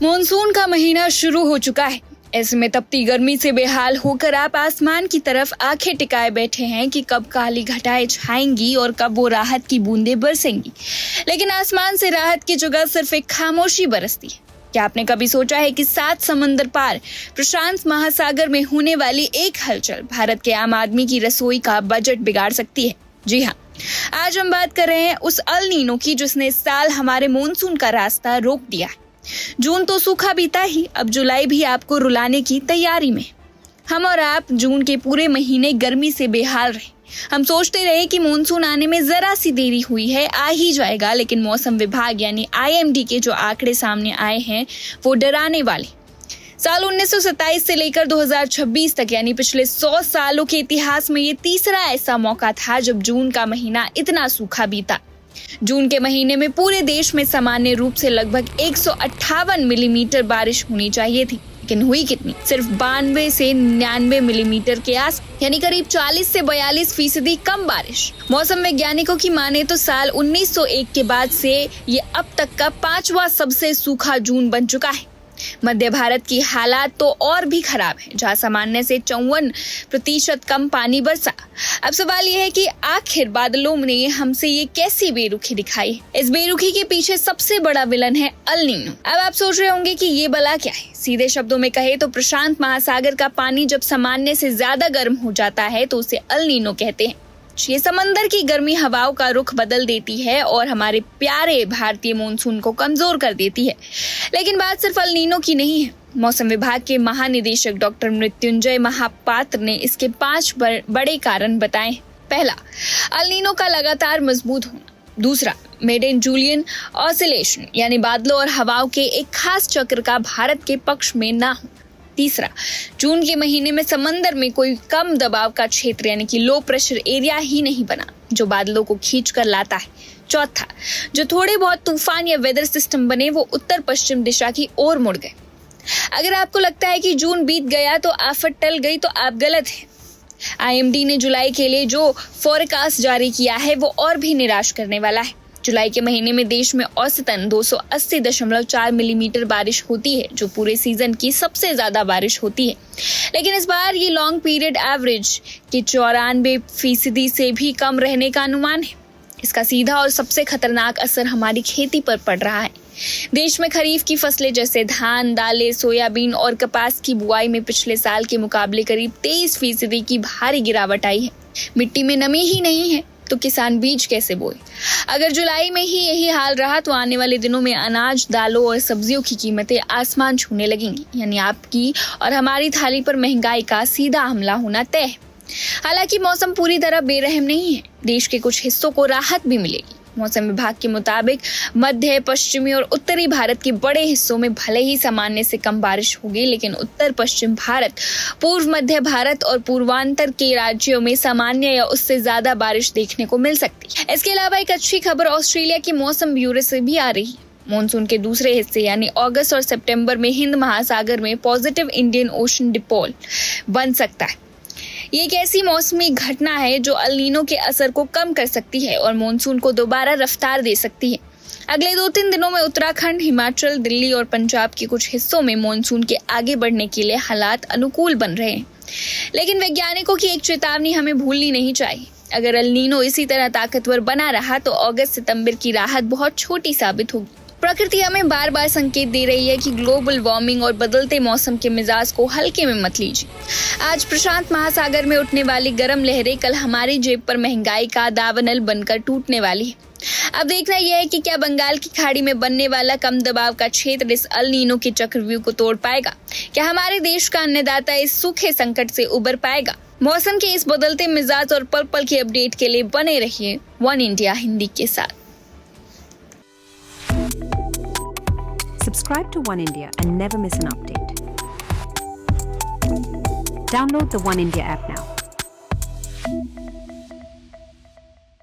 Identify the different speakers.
Speaker 1: Monsoon का महीना शुरू हो चुका है। ऐसे में तपती गर्मी से बेहाल होकर आप आसमान की तरफ आंखें टिकाए बैठे हैं कि कब काली घटाएं छाएंगी और कब वो राहत की बूंदें बरसेंगी। लेकिन आसमान से राहत की जगह सिर्फ एक खामोशी बरसती है। क्या आपने कभी सोचा है कि 7 समंदर पार प्रशांत महासागर में होने वाली एक हलचल भारत के आम आदमी की रसोई का बजट बिगाड़ सकती है? जी हाँ, आज हम बात कर रहे हैं उस अल नीनो की जिसने इस साल हमारे मॉनसून का रास्ता रोक दिया है। जून तो सूखा बीता ही, अब जुलाई भी आपको रुलाने की तैयारी में। हम और आप जून के पूरे महीने गर्मी से बेहाल रहे। हम सोचते रहे कि मॉनसून आने में जरा सी देरी हुई है, आ ही जाएगा, लेकिन मौसम विभाग यानी IMD के जो आंकड़े सामने आए हैं वो डराने वाले। साल 1927 से लेकर 2026 तक यानी पिछले 100 सालों के इतिहास में ये तीसरा ऐसा मौका था जब जून का महीना इतना सूखा बीता। जून के महीने में पूरे देश में सामान्य रूप से लगभग 158 मिलीमीटर बारिश होनी चाहिए थी, लेकिन हुई कितनी? सिर्फ 92 से 99 मिलीमीटर के आस, यानी करीब 40 से 42% कम बारिश। मौसम वैज्ञानिकों की माने तो साल 1901 के बाद से ये अब तक का 5वां सबसे सूखा जून बन चुका है। मध्य भारत की हालात तो और भी खराब है, जहां सामान्य से 54% कम पानी बरसा। अब सवाल यह है कि आखिर बादलों ने हमसे ये कैसी बेरुखी दिखाई? इस बेरुखी के पीछे सबसे बड़ा विलन है अल नीनो। अब आप सोच रहे होंगे कि ये बला क्या है। सीधे शब्दों में कहे तो प्रशांत महासागर का पानी जब सामान्य से ज्यादा गर्म हो जाता है तो उसे अल नीनो कहते हैं। ये समंदर की गर्मी हवाओं का रुख बदल देती है और हमारे प्यारे भारतीय मॉनसून को कमजोर कर देती है। लेकिन बात सिर्फ अल नीनो की नहीं है। मौसम विभाग के महानिदेशक डॉक्टर मृत्युंजय महापात्र ने इसके 5 बड़े कारण बताए। पहला, अल नीनो का लगातार मजबूत होना। दूसरा, मेडेन जूलियन ऑसिलेशन यानी बादलों और हवाओं के एक खास चक्र का भारत के पक्ष में ना हो। तीसरा, जून के महीने में समंदर में कोई कम दबाव का क्षेत्र यानी कि लो प्रेशर एरिया ही नहीं बना जो बादलों को खींच कर लाता है। चौथा, जो थोड़े बहुत तूफान या वेदर सिस्टम बने वो उत्तर पश्चिम दिशा की ओर मुड़ गए। अगर आपको लगता है कि जून बीत गया तो आफत टल गई तो आप गलत हैं। IMD ने जुलाई के लिए जो फोरकास्ट जारी किया है वो और भी निराश करने वाला है। जुलाई के महीने में देश में औसतन 280.4 मिलीमीटर बारिश होती है, जो पूरे सीजन की सबसे ज्यादा बारिश होती है। लेकिन इस बार ये लॉन्ग पीरियड एवरेज के 94% से भी कम रहने का अनुमान है। इसका सीधा और सबसे खतरनाक असर हमारी खेती पर पड़ रहा है। देश में खरीफ की फसलें जैसे धान, दालें, सोयाबीन और कपास की बुआई में पिछले साल के मुकाबले करीब 23% की भारी गिरावट आई है। मिट्टी में नमी ही नहीं है तो किसान बीज कैसे बोए? अगर जुलाई में ही यही हाल रहा तो आने वाले दिनों में अनाज, दालों और सब्जियों की कीमतें आसमान छूने लगेंगी, यानी आपकी और हमारी थाली पर महंगाई का सीधा हमला होना तय है। हालांकि मौसम पूरी तरह बेरहम नहीं है। देश के कुछ हिस्सों को राहत भी मिलेगी। मौसम विभाग के मुताबिक मध्य, पश्चिमी और उत्तरी भारत के बड़े हिस्सों में भले ही सामान्य से कम बारिश होगी, लेकिन उत्तर पश्चिम भारत, पूर्व मध्य भारत और पूर्वांचल के राज्यों में सामान्य या उससे ज्यादा बारिश देखने को मिल सकती है। इसके अलावा एक अच्छी खबर ऑस्ट्रेलिया के मौसम ब्यूरो से भी आ रही है। मॉनसून के दूसरे हिस्से यानी अगस्त और सितंबर में हिंद महासागर में पॉजिटिव इंडियन ओशन डिपोल बन सकता है। ये एक ऐसी मौसमी घटना है जो अल नीनो के असर को कम कर सकती है और मॉनसून को दोबारा रफ्तार दे सकती है। अगले 2-3 दिनों में उत्तराखंड, हिमाचल, दिल्ली और पंजाब के कुछ हिस्सों में मॉनसून के आगे बढ़ने के लिए हालात अनुकूल बन रहे हैं। लेकिन वैज्ञानिकों की एक चेतावनी हमें भूलनी नहीं चाहिए। अगर अल नीनो इसी तरह ताकतवर बना रहा तो अगस्त-सितंबर की राहत बहुत छोटी साबित होगी। प्रकृति हमें बार बार संकेत दे रही है कि ग्लोबल वार्मिंग और बदलते मौसम के मिजाज को हल्के में मत लीजिए। आज प्रशांत महासागर में उठने वाली गर्म लहरें कल हमारी जेब पर महंगाई का दावानल बनकर टूटने वाली है। अब देखना यह है कि क्या बंगाल की खाड़ी में बनने वाला कम दबाव का क्षेत्र इस अल नीनो के चक्रव्यूह को तोड़ पाएगा? क्या हमारे देश का अन्नदाता इस सूखे संकट से उबर पाएगा? मौसम के इस बदलते मिजाज और पल पल के अपडेट के लिए बने रहिए वन इंडिया हिंदी के साथ।
Speaker 2: Subscribe to One India and never miss an update. Download the One India app now.